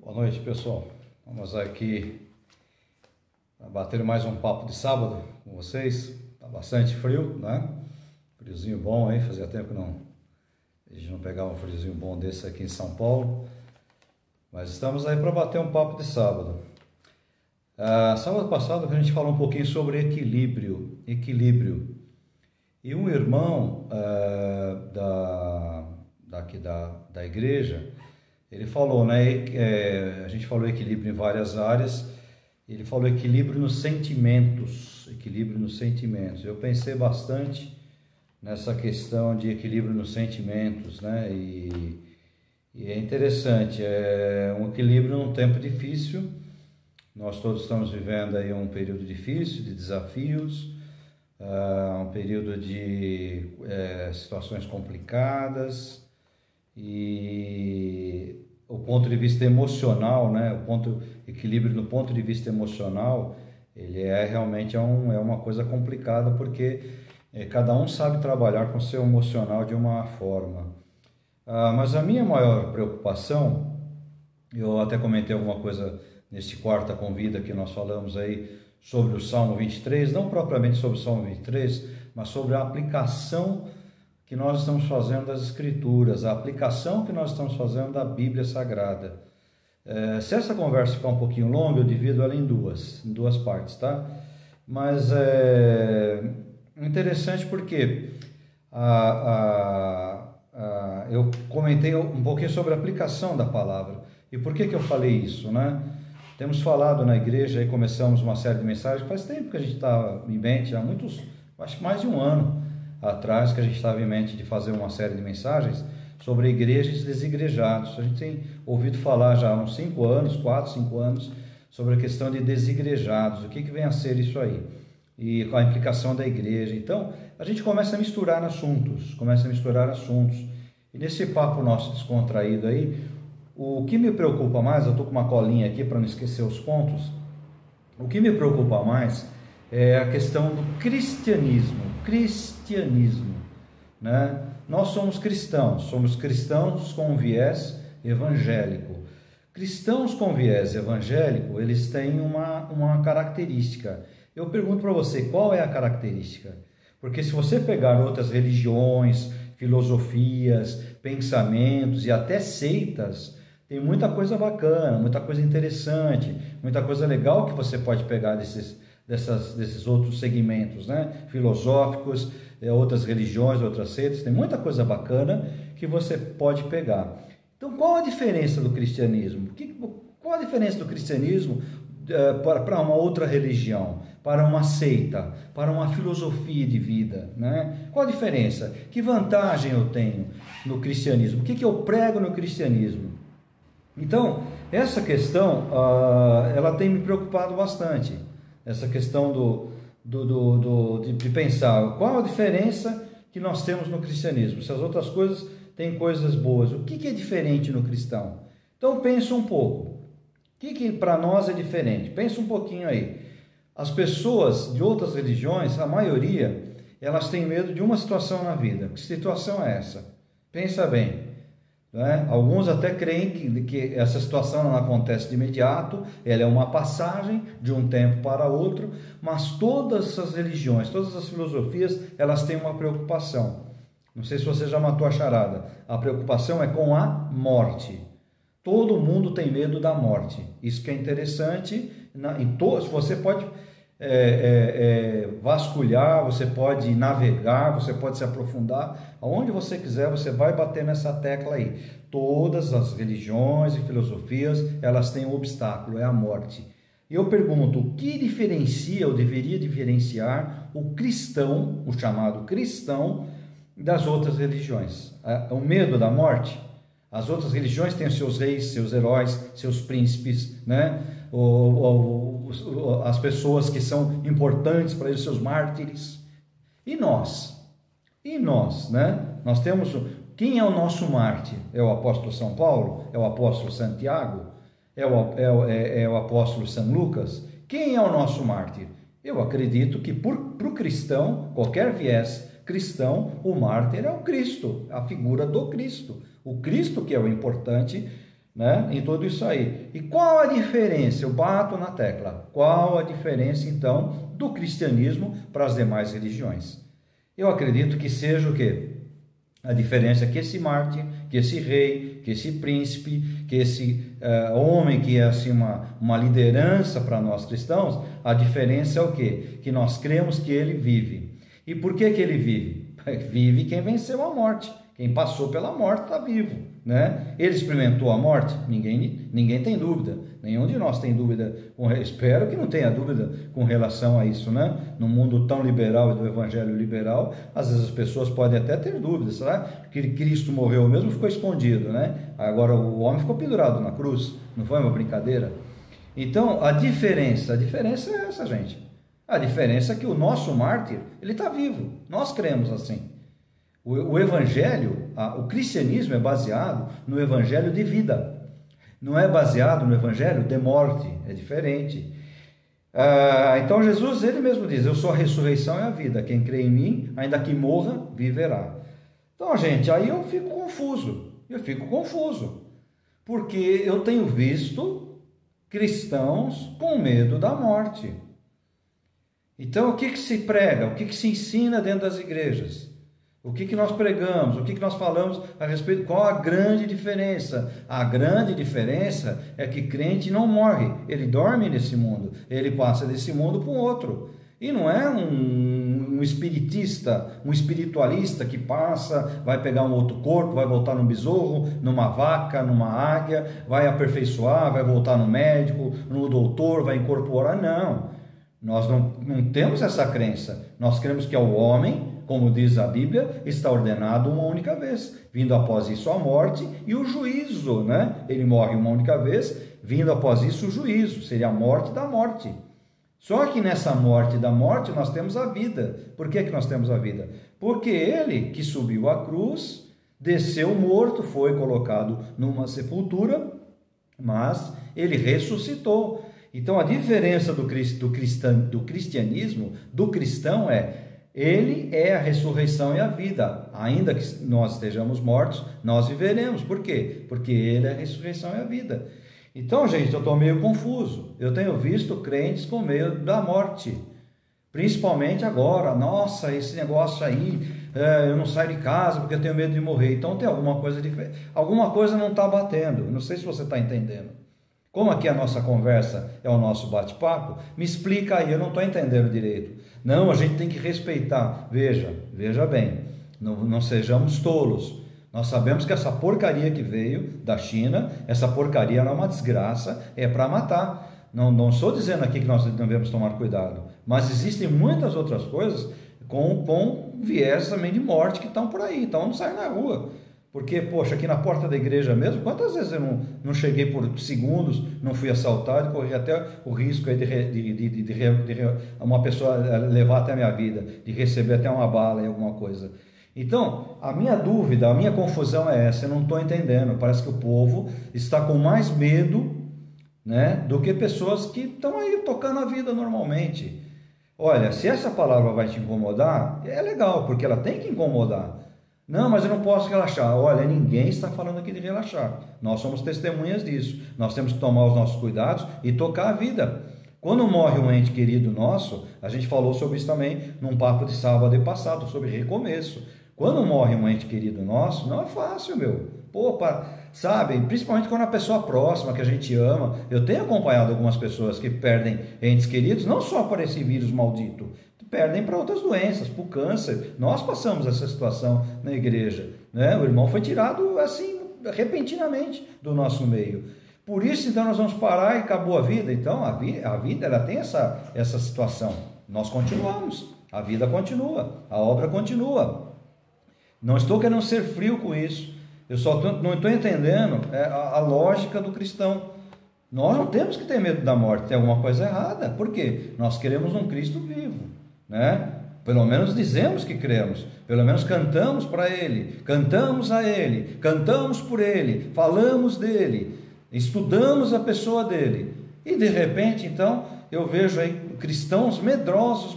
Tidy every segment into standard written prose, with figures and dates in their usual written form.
Boa noite, pessoal. Vamos aqui bater mais um papo de sábado com vocês. Tá bastante frio, né? Friozinho bom aí, fazia tempo que a gente não pegava um friozinho bom desse aqui em São Paulo. Mas estamos aí para bater um papo de sábado. Sábado passado a gente falou um pouquinho sobre equilíbrio. E um irmão da igreja, ele falou, né? A gente falou equilíbrio em várias áreas. Ele falou equilíbrio nos sentimentos. Eu pensei bastante nessa questão de equilíbrio nos sentimentos, né? E é interessante, é um equilíbrio num tempo difícil. Nós todos estamos vivendo aí um período difícil, de desafios, um período de situações complicadas, e o ponto de vista emocional, né? Equilíbrio no ponto de vista emocional, ele realmente é uma coisa complicada, porque cada um sabe trabalhar com o seu emocional de uma forma. Mas a minha maior preocupação, eu até comentei alguma coisa nesse quarta convida que nós falamos aí sobre o Salmo 23, não propriamente sobre o Salmo 23, mas sobre a aplicação que nós estamos fazendo das Escrituras, a aplicação que nós estamos fazendo da Bíblia Sagrada. Se essa conversa ficar um pouquinho longa, eu divido ela em duas partes, tá? Mas é interessante porque eu comentei um pouquinho sobre a aplicação da palavra. E por que eu falei isso, né? Temos falado na igreja, aí começamos uma série de mensagens, faz tempo que a gente está em mente, acho que mais de um ano atrás que a gente estava em mente de fazer uma série de mensagens sobre igrejas e desigrejados. A gente tem ouvido falar já há uns 4, 5 anos, sobre a questão de desigrejados, o que vem a ser isso aí, e com a implicação da igreja. Então, a gente começa a misturar assuntos, e nesse papo nosso descontraído aí, o que me preocupa mais, eu estou com uma colinha aqui para não esquecer os pontos, o que me preocupa mais é a questão do cristianismo, né? Nós somos cristãos com viés evangélico. Cristãos com viés evangélico, eles têm uma característica. Eu pergunto para você, qual é a característica? Porque se você pegar outras religiões, filosofias, pensamentos e até seitas, tem muita coisa bacana, muita coisa interessante, muita coisa legal que você pode pegar desses outros segmentos, né? Filosóficos, outras religiões, outras seitas, tem muita coisa bacana que você pode pegar. Então, qual a diferença do cristianismo? Qual a diferença do cristianismo para uma outra religião, para uma seita, para uma filosofia de vida, né? Qual a diferença? Que vantagem eu tenho no cristianismo? O que eu prego no cristianismo? Então, essa questão, ela tem me preocupado bastante. Essa questão de pensar qual a diferença que nós temos no cristianismo. Se as outras coisas têm coisas boas, o que é diferente no cristão? Então, pensa um pouco. O que para nós é diferente? Pensa um pouquinho aí. As pessoas de outras religiões, a maioria, elas têm medo de uma situação na vida. Que situação é essa? Pensa bem. Né? Alguns até creem que essa situação não acontece de imediato, ela é uma passagem de um tempo para outro, mas todas as religiões, todas as filosofias, elas têm uma preocupação. Não sei se você já matou a charada. A preocupação é com a morte. Todo mundo tem medo da morte. Isso que é interessante. Você pode vasculhar, você pode navegar, você pode se aprofundar, aonde você quiser, você vai bater nessa tecla aí. Todas as religiões e filosofias, elas têm um obstáculo, é a morte. E eu pergunto, o que diferencia, ou deveria diferenciar, o cristão, o chamado cristão, das outras religiões? O medo da morte? As outras religiões têm seus reis, seus heróis, seus príncipes, né? As pessoas que são importantes para eles, seus mártires. E nós, né? Nós temos, quem é o nosso mártir? É o apóstolo São Paulo? É o apóstolo Santiago? É o apóstolo São Lucas? Quem é o nosso mártir? Eu acredito que para o cristão, qualquer viés cristão, o mártir é o Cristo, a figura do Cristo. O Cristo que é o importante né, em tudo isso aí. E qual a diferença? Eu bato na tecla. Qual a diferença, então, do cristianismo para as demais religiões? Eu acredito que seja o quê? A diferença é que esse mártir, que esse rei, que esse príncipe, que esse homem que é assim uma liderança para nós cristãos, a diferença é o quê? Que nós cremos que ele vive. E por que que ele vive? Vive quem venceu a morte. Quem passou pela morte está vivo, né? Ele experimentou a morte? Ninguém tem dúvida. Nenhum de nós tem dúvida. Espero que não tenha dúvida com relação a isso, né? No mundo tão liberal e do evangelho liberal, às vezes as pessoas podem até ter dúvidas. Será que Cristo morreu mesmo? Ficou escondido, né? Agora o homem ficou pendurado na cruz. Não foi uma brincadeira? Então, a diferença é essa, gente. A diferença é que o nosso mártir, ele está vivo. Nós cremos assim. O evangelho, o cristianismo é baseado no evangelho de vida. Não é baseado no evangelho de morte. É diferente. Então Jesus, ele mesmo diz, eu sou a ressurreição e a vida. Quem crê em mim, ainda que morra, viverá. Então, gente, aí eu fico confuso. Porque eu tenho visto cristãos com medo da morte. Então, o que se prega? O que se ensina dentro das igrejas? O que nós pregamos? O que nós falamos a respeito? Qual a grande diferença? A grande diferença é que crente não morre, ele dorme nesse mundo, ele passa desse mundo para um outro. E não é um espiritista, um espiritualista que passa, vai pegar um outro corpo, vai voltar num besouro, numa vaca, numa águia, vai aperfeiçoar, vai voltar no médico, no doutor, vai incorporar. Não, nós não temos essa crença. Nós cremos que é o homem, como diz a Bíblia, está ordenado uma única vez, vindo após isso a morte e o juízo, né? Ele morre uma única vez, vindo após isso o juízo, seria a morte da morte. Só que nessa morte da morte nós temos a vida. Por que nós temos a vida? Porque ele que subiu à cruz, desceu morto, foi colocado numa sepultura, mas ele ressuscitou. Então a diferença do cristianismo, do cristão ele é a ressurreição e a vida. Ainda que nós estejamos mortos, nós viveremos. Por quê? Porque ele é a ressurreição e a vida. Então, gente, eu estou meio confuso. Eu tenho visto crentes com medo da morte. Principalmente agora. Nossa, esse negócio aí, eu não saio de casa porque eu tenho medo de morrer. Então tem alguma coisa diferente. Alguma coisa não está batendo. Não sei se você está entendendo. Como aqui a nossa conversa é o nosso bate-papo, me explica aí, eu não estou entendendo direito. Não, a gente tem que respeitar. Veja bem, não sejamos tolos. Nós sabemos que essa porcaria que veio da China, essa porcaria não é uma desgraça, é para matar. Não estou dizendo aqui que nós devemos tomar cuidado, mas existem muitas outras coisas com viés também de morte que estão por aí, então não sai na rua. Porque, poxa, aqui na porta da igreja mesmo, quantas vezes eu não cheguei por segundos, não fui assaltado, corri até o risco aí de uma pessoa levar até a minha vida, de receber até uma bala em alguma coisa. Então, a minha dúvida, a minha confusão é essa, eu não estou entendendo. Parece que o povo está com mais medo, né, do que pessoas que estão aí tocando a vida normalmente. Olha, se essa palavra vai te incomodar, é legal, porque ela tem que incomodar. Não, mas eu não posso relaxar. Olha, ninguém está falando aqui de relaxar. Nós somos testemunhas disso. Nós temos que tomar os nossos cuidados e tocar a vida. Quando morre um ente querido nosso, a gente falou sobre isso também num papo de sábado passado, sobre recomeço. Quando morre um ente querido nosso, não é fácil, meu. Pô, sabe? Principalmente quando a pessoa próxima, que a gente ama. Eu tenho acompanhado algumas pessoas que perdem entes queridos, não só por esse vírus maldito, perdem para outras doenças, para o câncer. Nós passamos essa situação na igreja, né? O irmão foi tirado assim, repentinamente do nosso meio. Por isso, então, nós vamos parar e acabou a vida. Então, a vida ela tem essa situação. Nós continuamos, a vida continua, a obra continua. Não estou querendo ser frio com isso. Eu só não estou entendendo a lógica do cristão. Nós não temos que ter medo da morte, tem alguma coisa errada. Por quê? Nós queremos um Cristo vivo, né? Pelo menos dizemos que cremos, pelo menos cantamos para Ele, cantamos a Ele, cantamos por Ele, falamos dEle, estudamos a pessoa dEle. E de repente, então, eu vejo aí cristãos medrosos,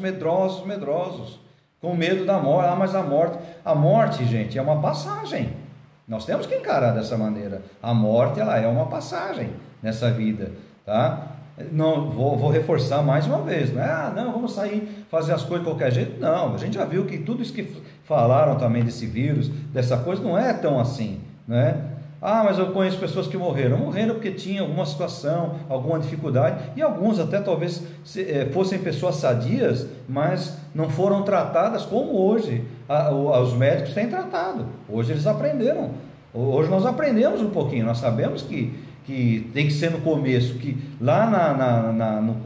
com medo da morte. Mas a morte, gente, é uma passagem. Nós temos que encarar dessa maneira. A morte, ela é uma passagem nessa vida, tá? Não, vou reforçar mais uma vez, não é, não, vamos sair, fazer as coisas de qualquer jeito. Não, a gente já viu que tudo isso que falaram também desse vírus, dessa coisa, não é tão assim, né? Mas eu conheço pessoas que morreram porque tinham alguma situação, alguma dificuldade, e alguns até talvez fossem pessoas sadias, mas não foram tratadas como hoje os médicos têm tratado. Hoje eles aprenderam, hoje nós aprendemos um pouquinho, nós sabemos que tem que ser no começo, que lá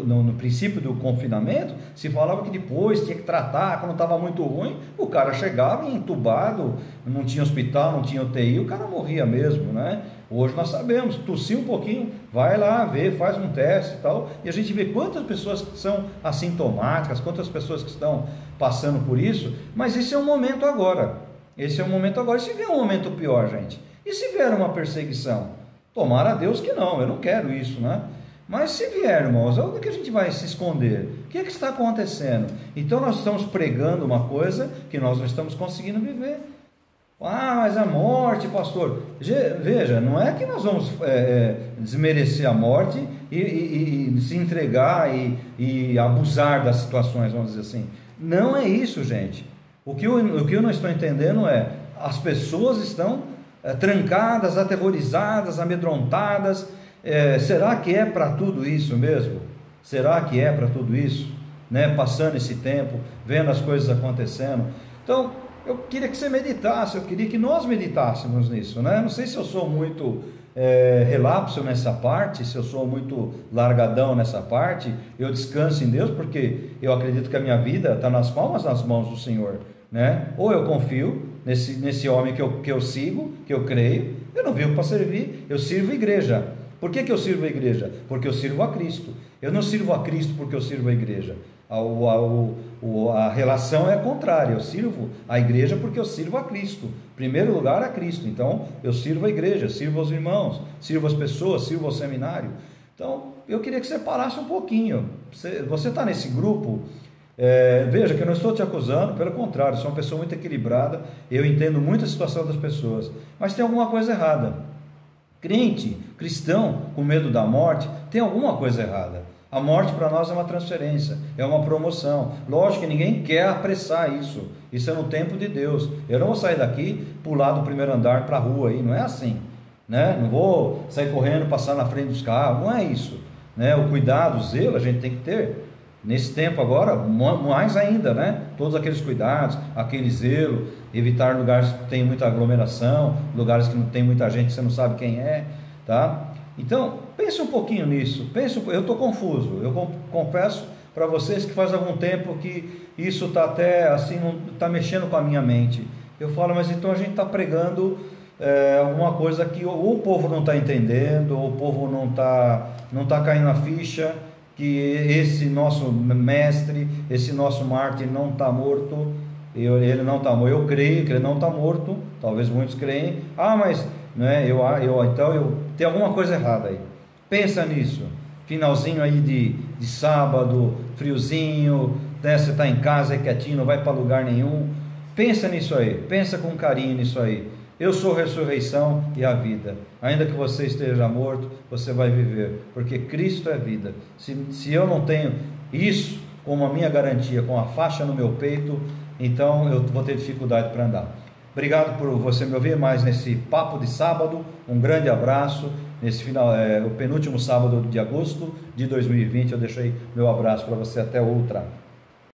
no princípio do confinamento, se falava que depois tinha que tratar, quando estava muito ruim, o cara chegava entubado, não tinha hospital, não tinha UTI, o cara morria mesmo, né? Hoje nós sabemos, tossir um pouquinho, vai lá ver, faz um teste e tal, e a gente vê quantas pessoas que são assintomáticas, quantas pessoas que estão passando por isso, mas esse é o momento agora, e se vier um momento pior, gente, e se vier uma perseguição? Tomara a Deus que não, eu não quero isso, né? Mas se vier, irmãos, onde que a gente vai se esconder? O que é que está acontecendo? Então nós estamos pregando uma coisa que nós não estamos conseguindo viver. Mas a morte, pastor, veja, não é que nós vamos desmerecer a morte e se entregar e abusar das situações, vamos dizer assim. Não é isso, gente. O que eu não estou entendendo é, as pessoas estão trancadas, aterrorizadas, amedrontadas. Será que é para tudo isso mesmo? Será que é para tudo isso? Né? Passando esse tempo, vendo as coisas acontecendo. Então, eu queria que você meditasse, eu queria que nós meditássemos nisso, né? Não sei se eu sou muito relapso nessa parte, se eu sou muito largadão nessa parte. Eu descanso em Deus, porque eu acredito que a minha vida está nas mãos do Senhor, né? Ou eu confio nesse homem que eu sigo, que eu creio. Eu não vivo para servir, eu sirvo a igreja. Por que eu sirvo a igreja? Porque eu sirvo a Cristo. Eu não sirvo a Cristo porque eu sirvo a igreja. A relação é contrária. Eu sirvo a igreja porque eu sirvo a Cristo. Em primeiro lugar, a Cristo. Então, eu sirvo a igreja, sirvo aos irmãos, sirvo as pessoas, sirvo ao seminário. Então, eu queria que você parasse um pouquinho. Você está nesse grupo? Veja que eu não estou te acusando, pelo contrário, sou uma pessoa muito equilibrada, eu entendo muito a situação das pessoas, mas tem alguma coisa errada. Crente, cristão, com medo da morte, tem alguma coisa errada. A morte para nós é uma transferência, é uma promoção. Lógico que ninguém quer apressar isso, isso é no tempo de Deus. Eu não vou sair daqui, pular do primeiro andar para a rua aí, não é assim, né? Não vou sair correndo, passar na frente dos carros, não é isso, né? O cuidado, o zelo a gente tem que ter. Nesse tempo agora, mais ainda, né? Todos aqueles cuidados, aquele zelo, evitar lugares que tem muita aglomeração, lugares que não tem muita gente, que você não sabe quem é, tá? Então, pense um pouquinho nisso. Eu estou confuso. Eu confesso para vocês que faz algum tempo que isso está até assim, está mexendo com a minha mente. Eu falo, mas então a gente está pregando alguma coisa que ou o povo não está entendendo, ou o povo não tá caindo a ficha, que esse nosso mestre, esse nosso mártir não está morto. Ele não está morto. Eu creio que ele não está morto. Talvez muitos creem. Mas né, então tem alguma coisa errada aí. Pensa nisso. Finalzinho aí de sábado, friozinho, né, você está em casa, é quietinho, não vai para lugar nenhum. Pensa nisso aí. Pensa com carinho nisso aí. Eu sou a ressurreição e a vida. Ainda que você esteja morto, você vai viver, porque Cristo é vida. Se eu não tenho isso como a minha garantia, com a faixa no meu peito, então eu vou ter dificuldade para andar. Obrigado por você me ouvir mais nesse papo de sábado. Um grande abraço. Nesse final, o penúltimo sábado de agosto de 2020, eu deixei meu abraço para você. Até outra.